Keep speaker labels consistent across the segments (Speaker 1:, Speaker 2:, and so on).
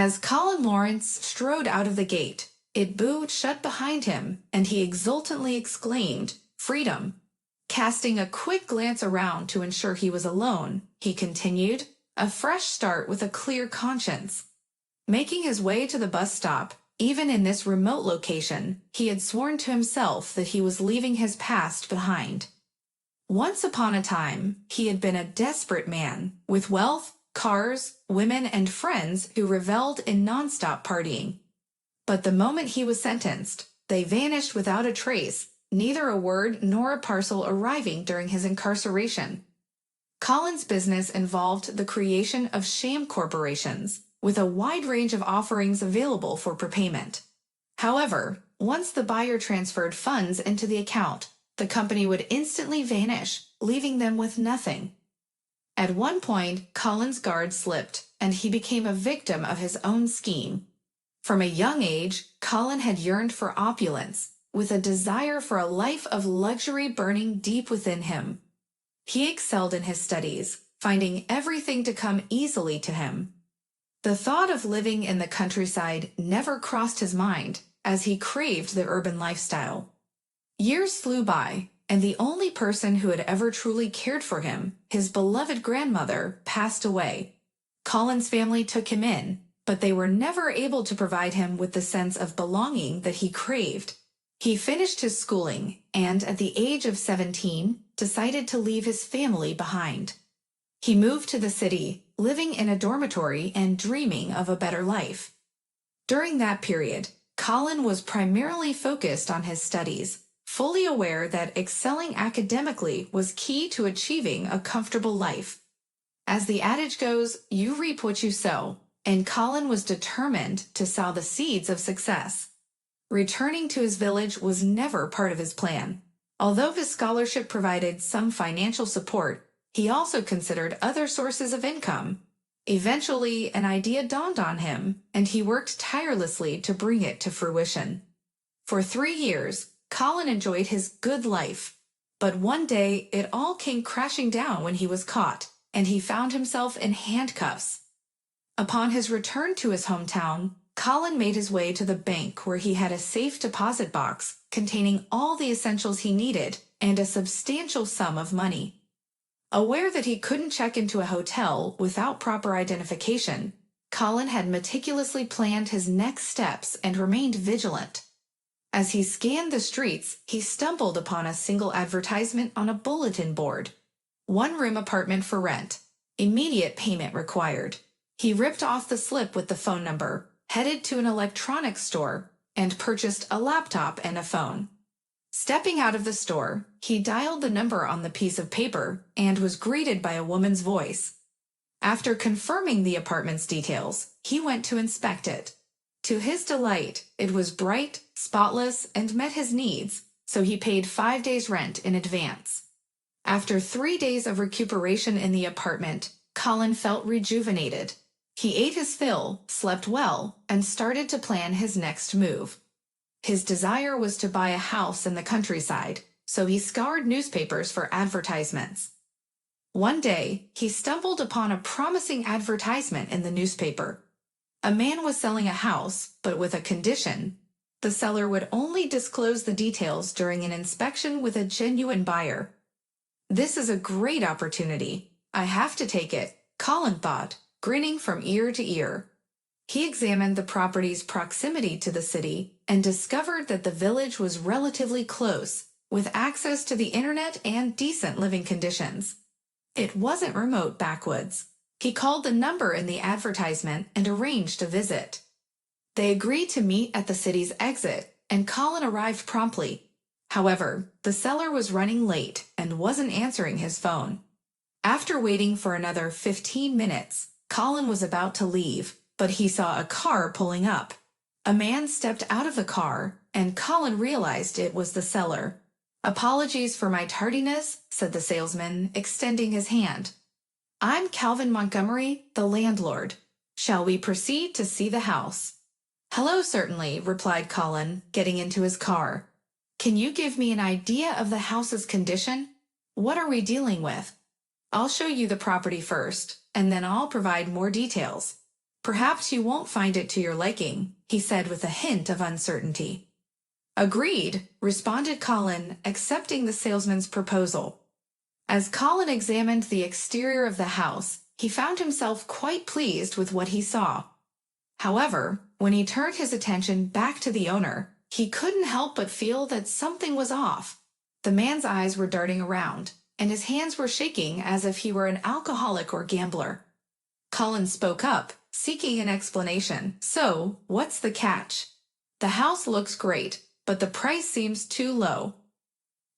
Speaker 1: As Colin Lawrence strode out of the gate, it booed shut behind him, and he exultantly exclaimed, "Freedom!" Casting a quick glance around to ensure he was alone, he continued, "A fresh start with a clear conscience." Making his way to the bus stop, even in this remote location, he had sworn to himself that he was leaving his past behind. Once upon a time, he had been a desperate man, with wealth, cars, women, and friends who reveled in nonstop partying. But the moment he was sentenced, they vanished without a trace, neither a word nor a parcel arriving during his incarceration. Colin's business involved the creation of sham corporations, with a wide range of offerings available for prepayment. However, once the buyer transferred funds into the account, the company would instantly vanish, leaving them with nothing. At one point, Colin's guard slipped, and he became a victim of his own scheme. From a young age, Colin had yearned for opulence, with a desire for a life of luxury burning deep within him. He excelled in his studies, finding everything to come easily to him. The thought of living in the countryside never crossed his mind, as he craved the urban lifestyle. Years flew by, and the only person who had ever truly cared for him, his beloved grandmother, passed away. Colin's family took him in, but they were never able to provide him with the sense of belonging that he craved. He finished his schooling, and at the age of 17, decided to leave his family behind. He moved to the city, living in a dormitory and dreaming of a better life. During that period, Colin was primarily focused on his studies, fully aware that excelling academically was key to achieving a comfortable life. As the adage goes, you reap what you sow, and Colin was determined to sow the seeds of success. Returning to his village was never part of his plan. Although his scholarship provided some financial support, he also considered other sources of income. Eventually, an idea dawned on him, and he worked tirelessly to bring it to fruition. For 3 years, Colin enjoyed his good life, but one day it all came crashing down when he was caught, and he found himself in handcuffs. Upon his return to his hometown, Colin made his way to the bank where he had a safe deposit box containing all the essentials he needed and a substantial sum of money. Aware that he couldn't check into a hotel without proper identification, Colin had meticulously planned his next steps and remained vigilant. As he scanned the streets, he stumbled upon a single advertisement on a bulletin board. 1-room apartment for rent. Immediate payment required. He ripped off the slip with the phone number, headed to an electronics store, and purchased a laptop and a phone. Stepping out of the store, he dialed the number on the piece of paper and was greeted by a woman's voice. After confirming the apartment's details, he went to inspect it. To his delight, it was bright, spotless, and met his needs, so he paid 5 days' rent in advance. After 3 days of recuperation in the apartment, Colin felt rejuvenated. He ate his fill, slept well, and started to plan his next move. His desire was to buy a house in the countryside, so he scoured newspapers for advertisements. One day, he stumbled upon a promising advertisement in the newspaper. A man was selling a house, but with a condition. The seller would only disclose the details during an inspection with a genuine buyer. This is a great opportunity. I have to take it, Colin thought, grinning from ear to ear. He examined the property's proximity to the city and discovered that the village was relatively close, with access to the internet and decent living conditions. It wasn't remote backwoods. He called the number in the advertisement and arranged a visit. They agreed to meet at the city's exit, and Colin arrived promptly. However, the seller was running late and wasn't answering his phone. After waiting for another 15 minutes, Colin was about to leave, but he saw a car pulling up. A man stepped out of the car, and Colin realized it was the seller. "Apologies for my tardiness," said the salesman, extending his hand. "I'm Calvin Montgomery, the landlord. Shall we proceed to see the house?" "Hello, certainly," replied Colin, getting into his car. "Can you give me an idea of the house's condition? What are we dealing with?" "I'll show you the property first, and then I'll provide more details." Perhaps you won't find it to your liking, he said with a hint of uncertainty. Agreed, responded Colin, accepting the salesman's proposal. As Colin examined the exterior of the house, he found himself quite pleased with what he saw. However, when he turned his attention back to the owner, he couldn't help but feel that something was off. The man's eyes were darting around, and his hands were shaking as if he were an alcoholic or gambler. Colin spoke up, seeking an explanation. So, what's the catch? The house looks great, but the price seems too low.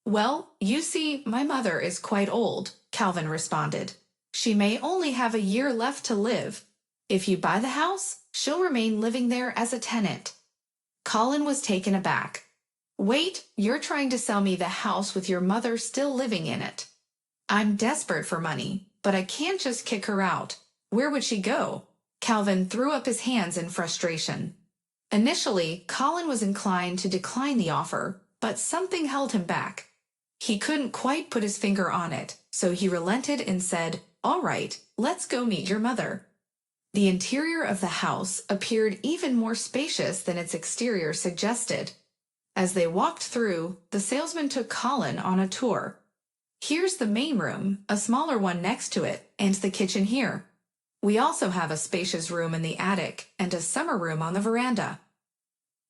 Speaker 1: Well, you see, my mother is quite old, Calvin responded. She may only have a year left to live. If you buy the house, she'll remain living there as a tenant. Colin was taken aback. Wait, you're trying to sell me the house with your mother still living in it. I'm desperate for money, but I can't just kick her out. Where would she go? Calvin threw up his hands in frustration. Initially, Colin was inclined to decline the offer, but something held him back. He couldn't quite put his finger on it, so he relented and said, "All right, let's go meet your mother." The interior of the house appeared even more spacious than its exterior suggested. As they walked through, the salesman took Colin on a tour. Here's the main room, a smaller one next to it, and the kitchen here. We also have a spacious room in the attic and a summer room on the veranda.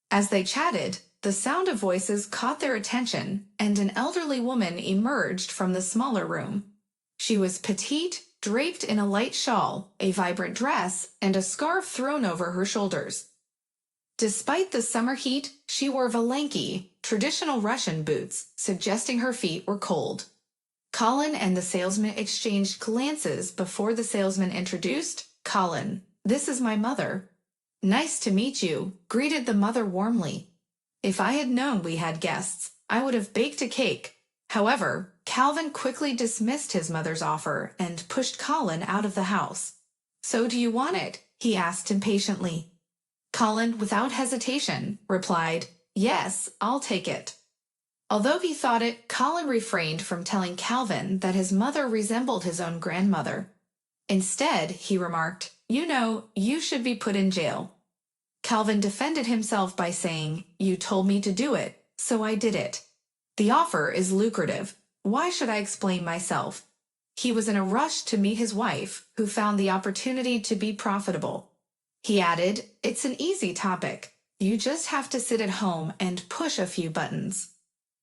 Speaker 1: As they chatted, the sound of voices caught their attention, and an elderly woman emerged from the smaller room. She was petite, draped in a light shawl, a vibrant dress, and a scarf thrown over her shoulders. Despite the summer heat, she wore valenki, traditional Russian boots, suggesting her feet were cold. Colin and the salesman exchanged glances before the salesman introduced, "Colin, this is my mother." "Nice to meet you," greeted the mother warmly. "If I had known we had guests, I would have baked a cake." However, Calvin quickly dismissed his mother's offer and pushed Colin out of the house. "So do you want it?" he asked impatiently. Colin, without hesitation, replied, "Yes, I'll take it." Although he thought it, Colin refrained from telling Calvin that his mother resembled his own grandmother. Instead, he remarked, "You know, you should be put in jail." Calvin defended himself by saying, "You told me to do it, so I did it. The offer is lucrative. Why should I explain myself?" He was in a rush to meet his wife, who found the opportunity to be profitable. He added, "It's an easy topic. You just have to sit at home and push a few buttons.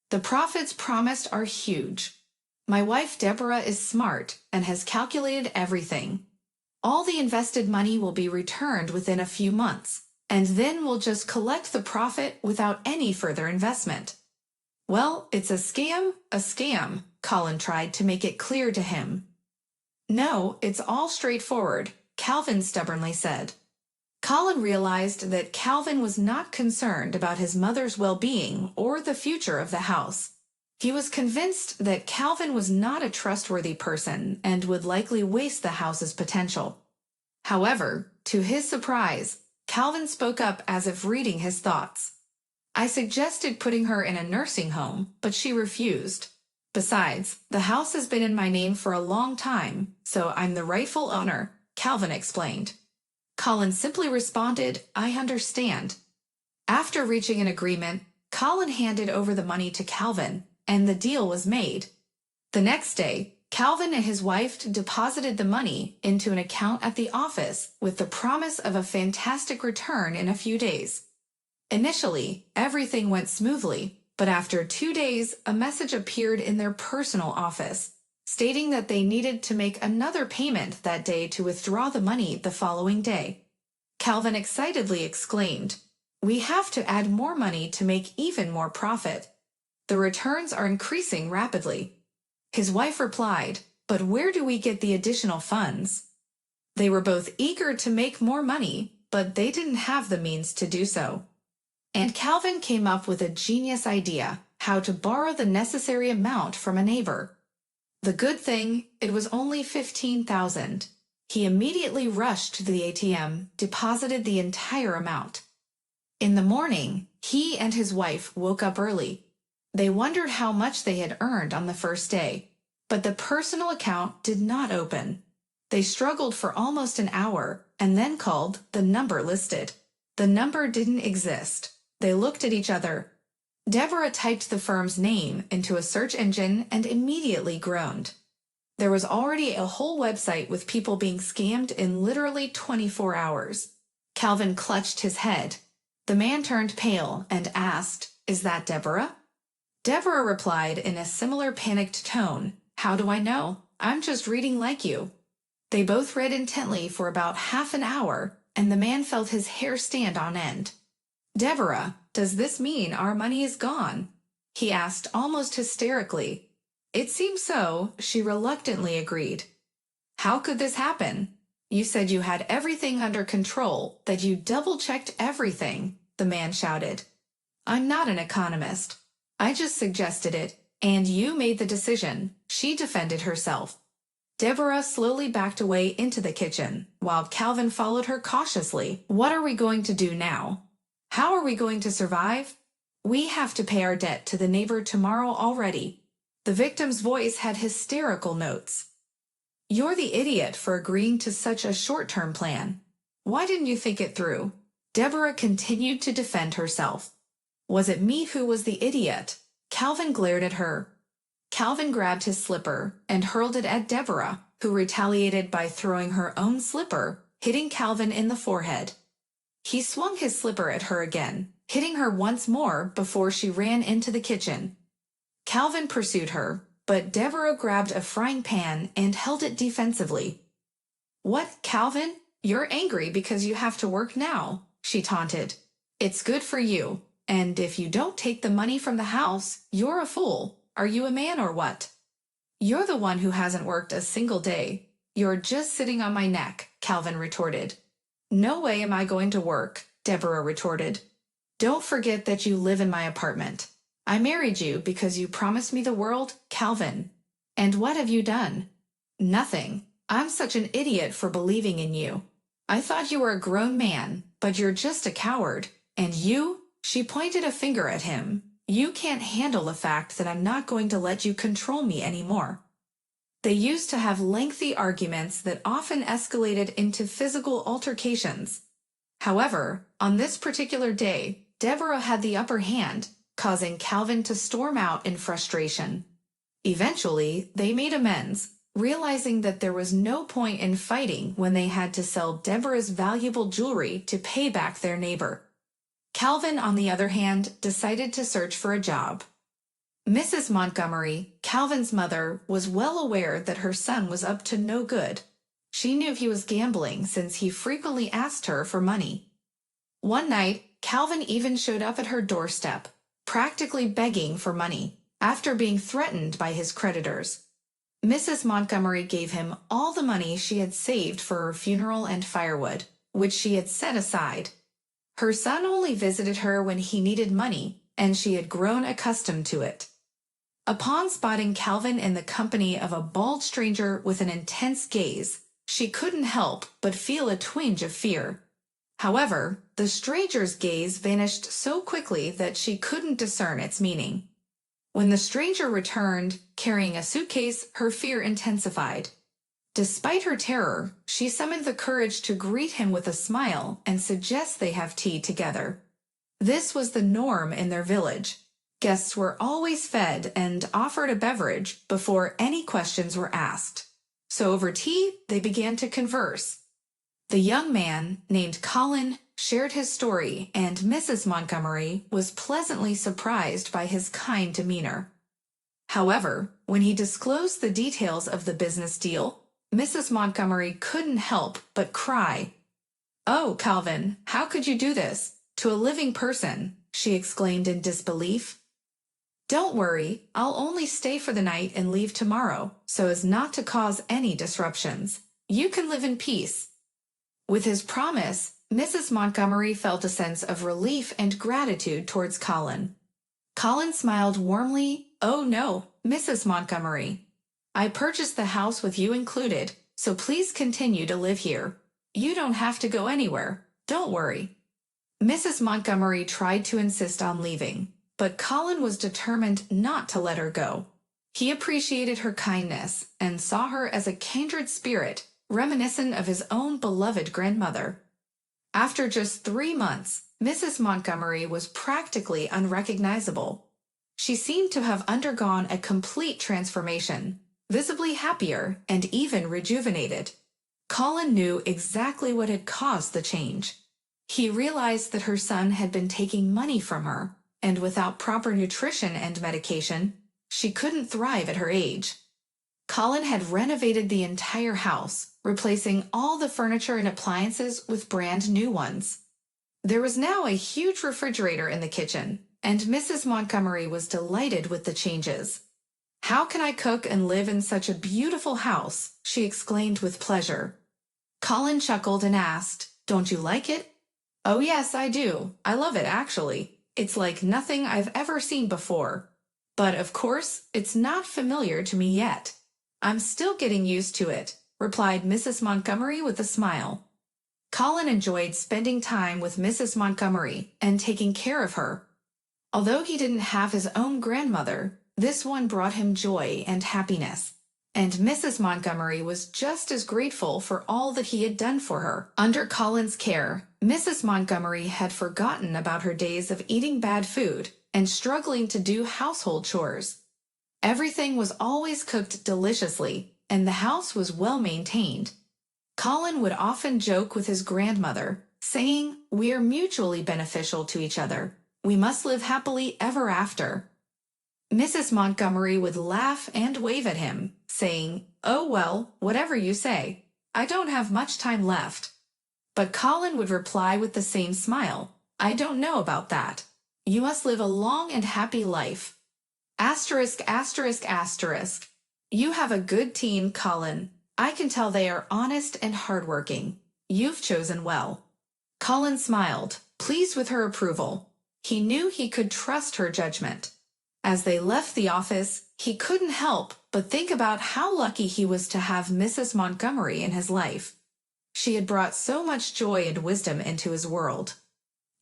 Speaker 1: The profits promised are huge. My wife Deborah is smart and has calculated everything. All the invested money will be returned within a few months, and then we'll just collect the profit without any further investment." "Well, it's a scam, Colin tried to make it clear to him. "No, it's all straightforward," Calvin stubbornly said. Colin realized that Calvin was not concerned about his mother's well-being or the future of the house. He was convinced that Calvin was not a trustworthy person and would likely waste the house's potential. However, to his surprise, Calvin spoke up as if reading his thoughts. "I suggested putting her in a nursing home, but she refused. Besides, the house has been in my name for a long time, so I'm the rightful owner," Calvin explained. Colin simply responded, "I understand." After reaching an agreement, Colin handed over the money to Calvin, and the deal was made. The next day, Calvin and his wife deposited the money into an account at the office with the promise of a fantastic return in a few days. Initially, everything went smoothly, but after 2 days, a message appeared in their personal office, stating that they needed to make another payment that day to withdraw the money the following day. Calvin excitedly exclaimed, "We have to add more money to make even more profit. The returns are increasing rapidly." His wife replied, "But where do we get the additional funds?" They were both eager to make more money, but they didn't have the means to do so. And Calvin came up with a genius idea, how to borrow the necessary amount from a neighbor. The good thing, it was only $15,000. He immediately rushed to the ATM, deposited the entire amount. In the morning, he and his wife woke up early. They wondered how much they had earned on the first day, but the personal account did not open. They struggled for almost an hour, and then called the number listed. The number didn't exist. They looked at each other. Deborah typed the firm's name into a search engine and immediately groaned. There was already a whole website with people being scammed in literally 24 hours. Calvin clutched his head. The man turned pale and asked, "Is that Deborah?" Deborah replied in a similar panicked tone, "How do I know? I'm just reading like you." They both read intently for about half an hour, and the man felt his hair stand on end. "Deborah, does this mean our money is gone?" he asked almost hysterically. "It seems so," she reluctantly agreed. "How could this happen? You said you had everything under control, that you double-checked everything," the man shouted. "I'm not an economist. I just suggested it, and you made the decision," she defended herself. Deborah slowly backed away into the kitchen, while Calvin followed her cautiously. "What are we going to do now? How are we going to survive? We have to pay our debt to the neighbor tomorrow already." The victim's voice had hysterical notes. "You're the idiot for agreeing to such a short-term plan. Why didn't you think it through?" Deborah continued to defend herself. "Was it me who was the idiot?" Calvin glared at her. Calvin grabbed his slipper and hurled it at Deborah, who retaliated by throwing her own slipper, hitting Calvin in the forehead. He swung his slipper at her again, hitting her once more before she ran into the kitchen. Calvin pursued her, but Deborah grabbed a frying pan and held it defensively. "What, Calvin? You're angry because you have to work now," she taunted. "It's good for you, and if you don't take the money from the house, you're a fool. Are you a man or what?" "You're the one who hasn't worked a single day. You're just sitting on my neck," Calvin retorted. "No way am I going to work," Deborah retorted. "Don't forget that you live in my apartment. I married you because you promised me the world, Calvin. And what have you done?" "Nothing. I'm such an idiot for believing in you. I thought you were a grown man, but you're just a coward. And you," she pointed a finger at him, "you can't handle the fact that I'm not going to let you control me anymore." They used to have lengthy arguments that often escalated into physical altercations. However, on this particular day, Deborah had the upper hand, causing Calvin to storm out in frustration. Eventually, they made amends, realizing that there was no point in fighting when they had to sell Deborah's valuable jewelry to pay back their neighbor. Calvin, on the other hand, decided to search for a job. Mrs. Montgomery, Calvin's mother, was well aware that her son was up to no good. She knew he was gambling since he frequently asked her for money. One night, Calvin even showed up at her doorstep, practically begging for money, after being threatened by his creditors. Mrs. Montgomery gave him all the money she had saved for her funeral and firewood, which she had set aside. Her son only visited her when he needed money, and she had grown accustomed to it. Upon spotting Calvin in the company of a bald stranger with an intense gaze, she couldn't help but feel a twinge of fear. However, the stranger's gaze vanished so quickly that she couldn't discern its meaning. When the stranger returned, carrying a suitcase, her fear intensified. Despite her terror, she summoned the courage to greet him with a smile and suggest they have tea together. This was the norm in their village. Guests were always fed and offered a beverage before any questions were asked. So over tea, they began to converse. The young man, named Colin, shared his story, and Mrs. Montgomery was pleasantly surprised by his kind demeanor. However, when he disclosed the details of the business deal, Mrs. Montgomery couldn't help but cry. "Oh, Calvin, how could you do this? To a living person," she exclaimed in disbelief. "Don't worry, I'll only stay for the night and leave tomorrow, so as not to cause any disruptions. You can live in peace." With his promise, Mrs. Montgomery felt a sense of relief and gratitude towards Colin. Colin smiled warmly. "Oh no, Mrs. Montgomery. I purchased the house with you included, so please continue to live here. You don't have to go anywhere. Don't worry." Mrs. Montgomery tried to insist on leaving, but Colin was determined not to let her go. He appreciated her kindness and saw her as a kindred spirit, reminiscent of his own beloved grandmother. After just 3 months, Mrs. Montgomery was practically unrecognizable. She seemed to have undergone a complete transformation, visibly happier and even rejuvenated. Colin knew exactly what had caused the change. He realized that her son had been taking money from her, and without proper nutrition and medication, she couldn't thrive at her age. Colin had renovated the entire house, replacing all the furniture and appliances with brand new ones. There was now a huge refrigerator in the kitchen, and Mrs. Montgomery was delighted with the changes. "How can I cook and live in such a beautiful house?" she exclaimed with pleasure. Colin chuckled and asked, "Don't you like it?" "Oh yes, I do. I love it, actually. It's like nothing I've ever seen before. But of course, it's not familiar to me yet. I'm still getting used to it," replied Mrs. Montgomery with a smile. Colin enjoyed spending time with Mrs. Montgomery and taking care of her. Although he didn't have his own grandmother, this one brought him joy and happiness, and Mrs. Montgomery was just as grateful for all that he had done for her. Under Colin's care, Mrs. Montgomery had forgotten about her days of eating bad food and struggling to do household chores. Everything was always cooked deliciously, and the house was well maintained. Colin would often joke with his grandmother, saying, "We are mutually beneficial to each other. We must live happily ever after." Mrs. Montgomery would laugh and wave at him, saying, "Oh well, whatever you say. I don't have much time left." But Colin would reply with the same smile, "I don't know about that. You must live a long and happy life. Asterisk, asterisk, asterisk. You have a good team, Colin. I can tell they are honest and hardworking. You've chosen well." Colin smiled, pleased with her approval. He knew he could trust her judgment. As they left the office, he couldn't help but think about how lucky he was to have Mrs. Montgomery in his life. She had brought so much joy and wisdom into his world.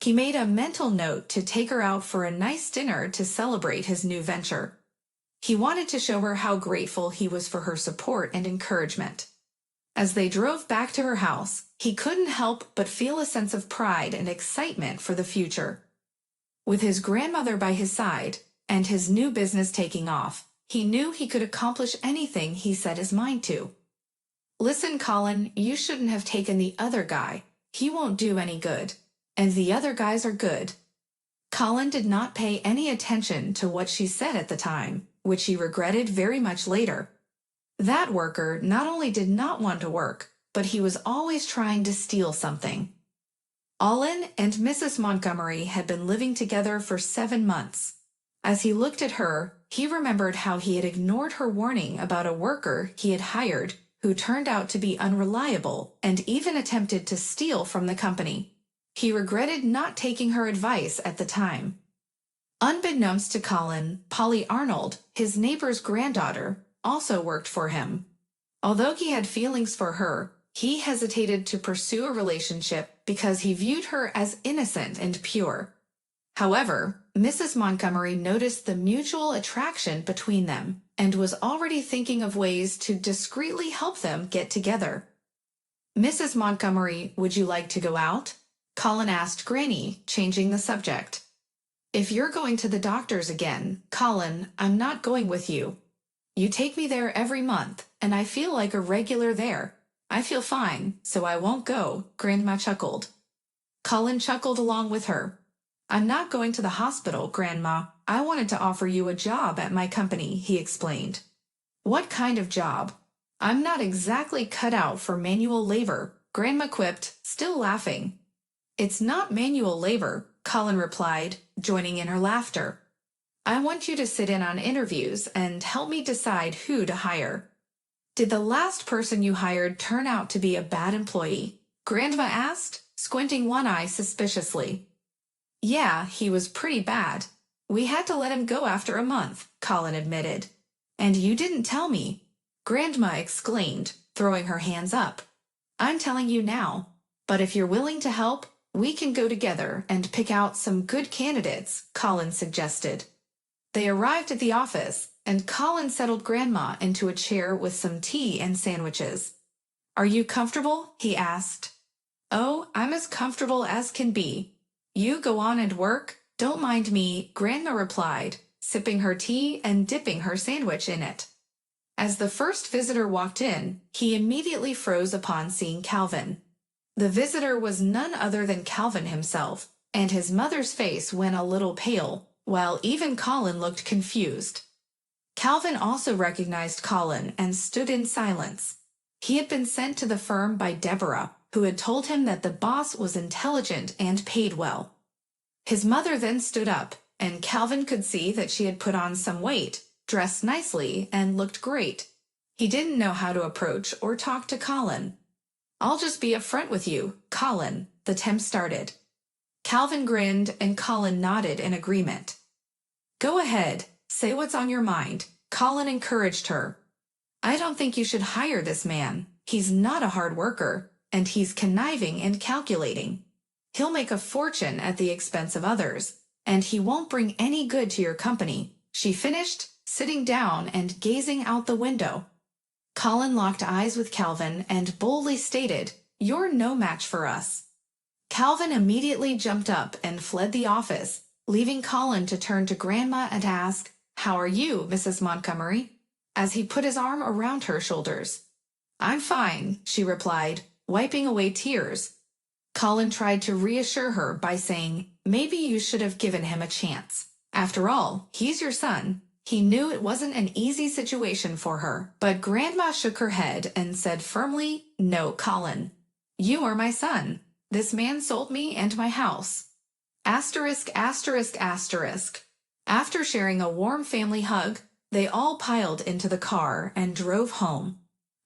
Speaker 1: He made a mental note to take her out for a nice dinner to celebrate his new venture. He wanted to show her how grateful he was for her support and encouragement. As they drove back to her house, he couldn't help but feel a sense of pride and excitement for the future. With his grandmother by his side, and his new business taking off, he knew he could accomplish anything he set his mind to. "Listen, Colin, you shouldn't have taken the other guy. He won't do any good. And the other guys are good." Colin did not pay any attention to what she said at the time, which he regretted very much later. That worker not only did not want to work, but he was always trying to steal something. Olin and Mrs. Montgomery had been living together for 7 months. As he looked at her, he remembered how he had ignored her warning about a worker he had hired who turned out to be unreliable and even attempted to steal from the company. He regretted not taking her advice at the time. Unbeknownst to Colin, Polly Arnold, his neighbor's granddaughter, also worked for him. Although he had feelings for her, he hesitated to pursue a relationship because he viewed her as innocent and pure. However, Mrs. Montgomery noticed the mutual attraction between them and was already thinking of ways to discreetly help them get together. "Mrs. Montgomery, would you like to go out?" Colin asked Granny, changing the subject. "If you're going to the doctor's again, Colin, I'm not going with you. You take me there every month, and I feel like a regular there. I feel fine, so I won't go," Grandma chuckled. Colin chuckled along with her. "I'm not going to the hospital, Grandma. I wanted to offer you a job at my company," he explained. "What kind of job?" "I'm not exactly cut out for manual labor," Grandma quipped, still laughing. "It's not manual labor," Colin replied, joining in her laughter. "I want you to sit in on interviews and help me decide who to hire." "Did the last person you hired turn out to be a bad employee?" Grandma asked, squinting one eye suspiciously. "Yeah, he was pretty bad. We had to let him go after a month," Colin admitted. "And you didn't tell me," Grandma exclaimed, throwing her hands up. "I'm telling you now. But if you're willing to help, we can go together and pick out some good candidates," Colin suggested. They arrived at the office, and Colin settled Grandma into a chair with some tea and sandwiches. "Are you comfortable?" he asked. "Oh, I'm as comfortable as can be. You go on and work. Don't mind me," Grandma replied, sipping her tea and dipping her sandwich in it. As the first visitor walked in, he immediately froze upon seeing Calvin. The visitor was none other than Calvin himself, and his mother's face went a little pale, while even Colin looked confused. Calvin also recognized Colin and stood in silence. He had been sent to the firm by Deborah, who had told him that the boss was intelligent and paid well. His mother then stood up, and Calvin could see that she had put on some weight, dressed nicely, and looked great. He didn't know how to approach or talk to Colin. "I'll just be upfront with you, Colin," the temp started. Calvin grinned, and Colin nodded in agreement. "Go ahead, say what's on your mind," Colin encouraged her. "I don't think you should hire this man. He's not a hard worker, and he's conniving and calculating. He'll make a fortune at the expense of others, and he won't bring any good to your company," she finished, sitting down and gazing out the window. Colin locked eyes with Calvin and boldly stated, "You're no match for us." Calvin immediately jumped up and fled the office, leaving Colin to turn to Grandma and ask, "How are you, Mrs. Montgomery?" as he put his arm around her shoulders. "I'm fine," she replied, wiping away tears. Colin tried to reassure her by saying, "Maybe you should have given him a chance. After all, he's your son." He knew it wasn't an easy situation for her, but Grandma shook her head and said firmly, "No, Colin. You are my son. This man sold me and my house." Asterisk, asterisk, asterisk. After sharing a warm family hug, they all piled into the car and drove home.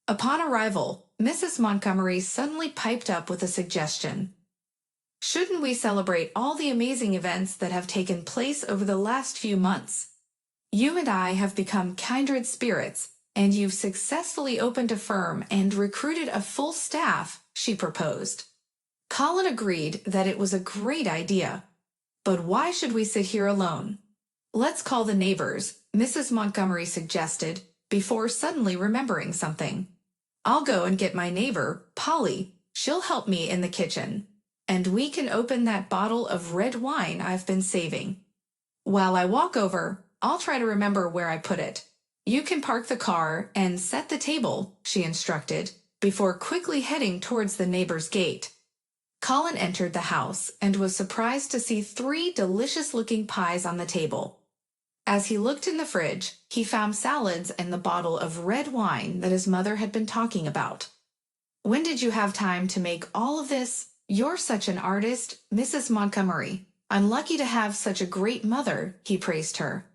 Speaker 1: Upon arrival, Mrs. Montgomery suddenly piped up with a suggestion. "Shouldn't we celebrate all the amazing events that have taken place over the last few months? You and I have become kindred spirits, and you've successfully opened a firm and recruited a full staff," she proposed. Colin agreed that it was a great idea. "But why should we sit here alone? Let's call the neighbors," Mrs. Montgomery suggested, before suddenly remembering something. "I'll go and get my neighbor, Polly. She'll help me in the kitchen, and we can open that bottle of red wine I've been saving. While I walk over, I'll try to remember where I put it. You can park the car and set the table," she instructed, before quickly heading towards the neighbor's gate. Colin entered the house and was surprised to see 3 delicious-looking pies on the table. As he looked in the fridge, he found salads and the bottle of red wine that his mother had been talking about. "When did you have time to make all of this? You're such an artist, Mrs. Montgomery. I'm lucky to have such a great mother," he praised her.